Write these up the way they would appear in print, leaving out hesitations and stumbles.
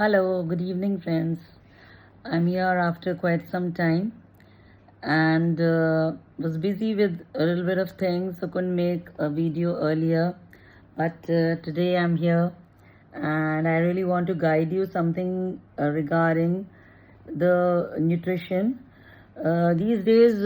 Hello, good evening, friends. I'm here after quite some time and was busy with a little bit of things, so couldn't make a video earlier. But today I'm here and I really want to guide you something regarding the nutrition. These days,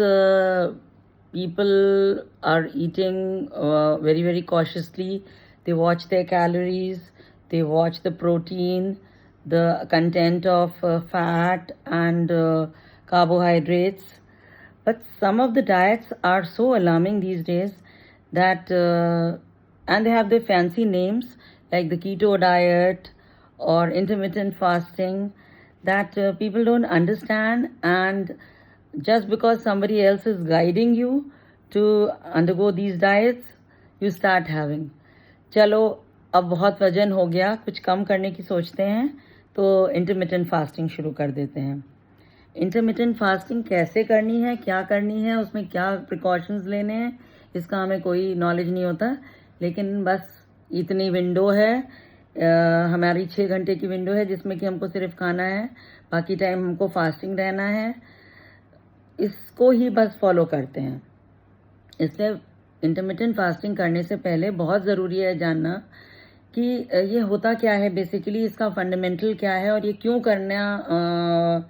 people are eating very, very cautiously. They watch their calories, they watch the protein, the content of fat and carbohydrates. But some of the diets are so alarming these days that, and they have their fancy names like the keto diet or intermittent fasting, that people don't understand, and just because somebody else is guiding you to undergo these diets, you start having. चलो, अब बहुत वजन हो गया, कुछ कम करने की सोचते हैं तो इंटरमिटेंट फास्टिंग शुरू कर देते हैं। इंटरमिटेंट फास्टिंग कैसे करनी है, क्या करनी है, उसमें क्या प्रिकॉशंस लेने हैं, इसका हमें कोई नॉलेज नहीं होता। लेकिन बस इतनी विंडो है, हमारी 6 घंटे की विंडो है जिसमें कि हमको सिर्फ खाना है, बाकी टाइम हमको फास्टिंग रहना है। इसको ही बस फॉलो करते हैं। इसलिए इंटरमिटेंट फास्टिंग करने से पहले बहुत ज़रूरी है जानना कि ये होता क्या है, बेसिकली इसका फंडामेंटल क्या है और ये क्यों करना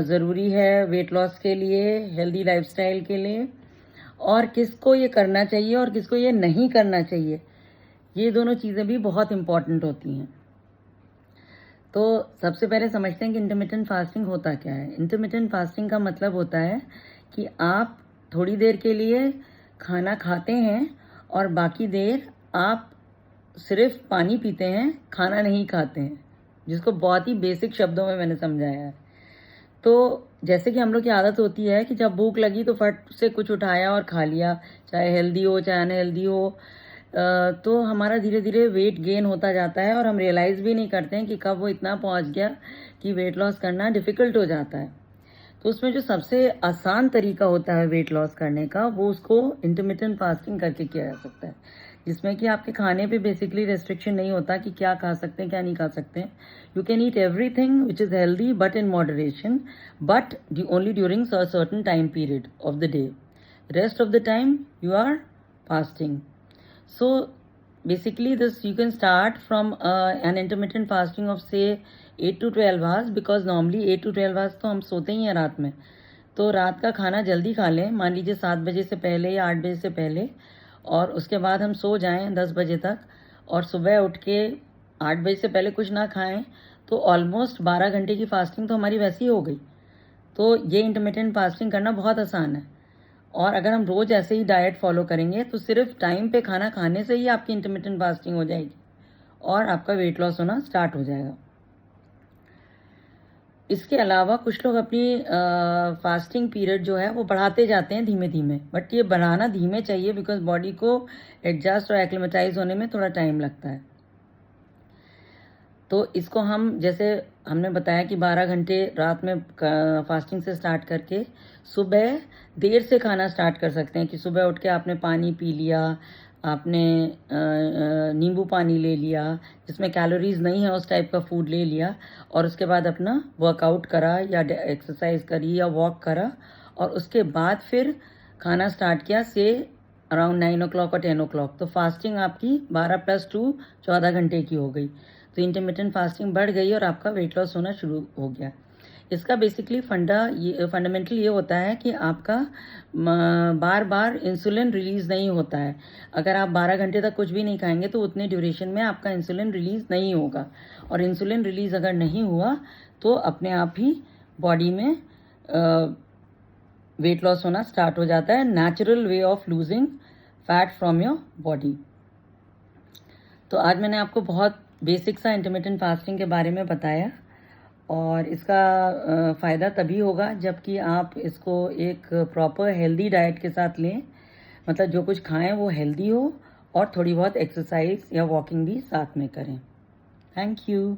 ज़रूरी है वेट लॉस के लिए, हेल्दी लाइफस्टाइल के लिए, और किसको ये करना चाहिए और किसको ये नहीं करना चाहिए। ये दोनों चीज़ें भी बहुत इम्पॉर्टेंट होती हैं। तो सबसे पहले समझते हैं कि इंटरमिटेंट फास्टिंग होता क्या है। इंटरमिटेंट फास्टिंग का मतलब होता है कि आप थोड़ी देर के लिए खाना खाते हैं और बाकी देर आप सिर्फ पानी पीते हैं, खाना नहीं खाते हैं, जिसको बहुत ही बेसिक शब्दों में मैंने समझाया है। तो जैसे कि हम लोग की आदत होती है कि जब भूख लगी तो फट से कुछ उठाया और खा लिया, चाहे हेल्दी हो चाहे अनहेल्दी हो, तो हमारा धीरे धीरे वेट गेन होता जाता है और हम रियलाइज़ भी नहीं करते हैं कि कब वो इतना पहुंच गया कि वेट लॉस करना डिफ़िकल्ट हो जाता है। तो उसमें जो सबसे आसान तरीका होता है वेट लॉस करने का, वो उसको इंटरमिटेंट फास्टिंग करके किया जा सकता है, जिसमें कि आपके खाने पे बेसिकली रेस्ट्रिक्शन नहीं होता कि क्या खा सकते हैं क्या नहीं खा सकते हैं। You can eat everything which is healthy but in moderation, but only during certain time period of the day. Rest of the time you are fasting. So basically this you can start from an intermittent fasting of say 8 to 12 hours, because normally 8 to 12 hours तो हम सोते ही हैं रात में। तो रात का खाना जल्दी खा लें, मान लीजिए 7 बजे से पहले या 8 बजे से पहले, और उसके बाद हम सो जाएं 10 बजे तक, और सुबह उठ के 8 बजे से पहले कुछ ना खाएं, तो ऑलमोस्ट 12 घंटे की फास्टिंग तो हमारी वैसी ही हो गई। तो ये इंटरमिटेंट फास्टिंग करना बहुत आसान है, और अगर हम रोज़ ऐसे ही डाइट फॉलो करेंगे तो सिर्फ टाइम पे खाना खाने से ही आपकी इंटरमिटेंट फास्टिंग हो जाएगी और आपका वेट लॉस होना स्टार्ट हो जाएगा। इसके अलावा कुछ लोग अपनी फास्टिंग पीरियड जो है वो बढ़ाते जाते हैं धीमे धीमे, बट ये बढ़ाना धीमे चाहिए बिकॉज बॉडी को एडजस्ट और एक्लिमेटाइज होने में थोड़ा टाइम लगता है। तो इसको हम, जैसे हमने बताया कि 12 घंटे रात में फास्टिंग से स्टार्ट करके सुबह देर से खाना स्टार्ट कर सकते हैं कि सुबह उठ के आपने पानी पी लिया, आपने नींबू पानी ले लिया जिसमें कैलोरीज नहीं है, उस टाइप का फूड ले लिया, और उसके बाद अपना वर्कआउट करा या एक्सरसाइज करी या वॉक करा, और उसके बाद फिर खाना स्टार्ट किया से अराउंड 9 o'clock और 10 o'clock। तो फास्टिंग आपकी 12 + 2 14 घंटे की हो गई। तो इंटरमिटेंट फास्टिंग बढ़ गई और आपका वेट लॉस होना शुरू हो गया। इसका बेसिकली फंडामेंटल ये होता है कि आपका बार बार इंसुलिन रिलीज़ नहीं होता है। अगर आप 12 घंटे तक कुछ भी नहीं खाएंगे तो उतने ड्यूरेशन में आपका इंसुलिन रिलीज़ नहीं होगा, और इंसुलिन रिलीज़ अगर नहीं हुआ तो अपने आप ही बॉडी में वेट लॉस होना स्टार्ट हो जाता है। Natural way of losing fat from your body. तो आज मैंने आपको बहुत बेसिक सा इंटरमिटेंट फास्टिंग के बारे में बताया, और इसका फ़ायदा तभी होगा जबकि आप इसको एक प्रॉपर हेल्दी डाइट के साथ लें, मतलब जो कुछ खाएं वो हेल्दी हो, और थोड़ी बहुत एक्सरसाइज या वॉकिंग भी साथ में करें। Thank you.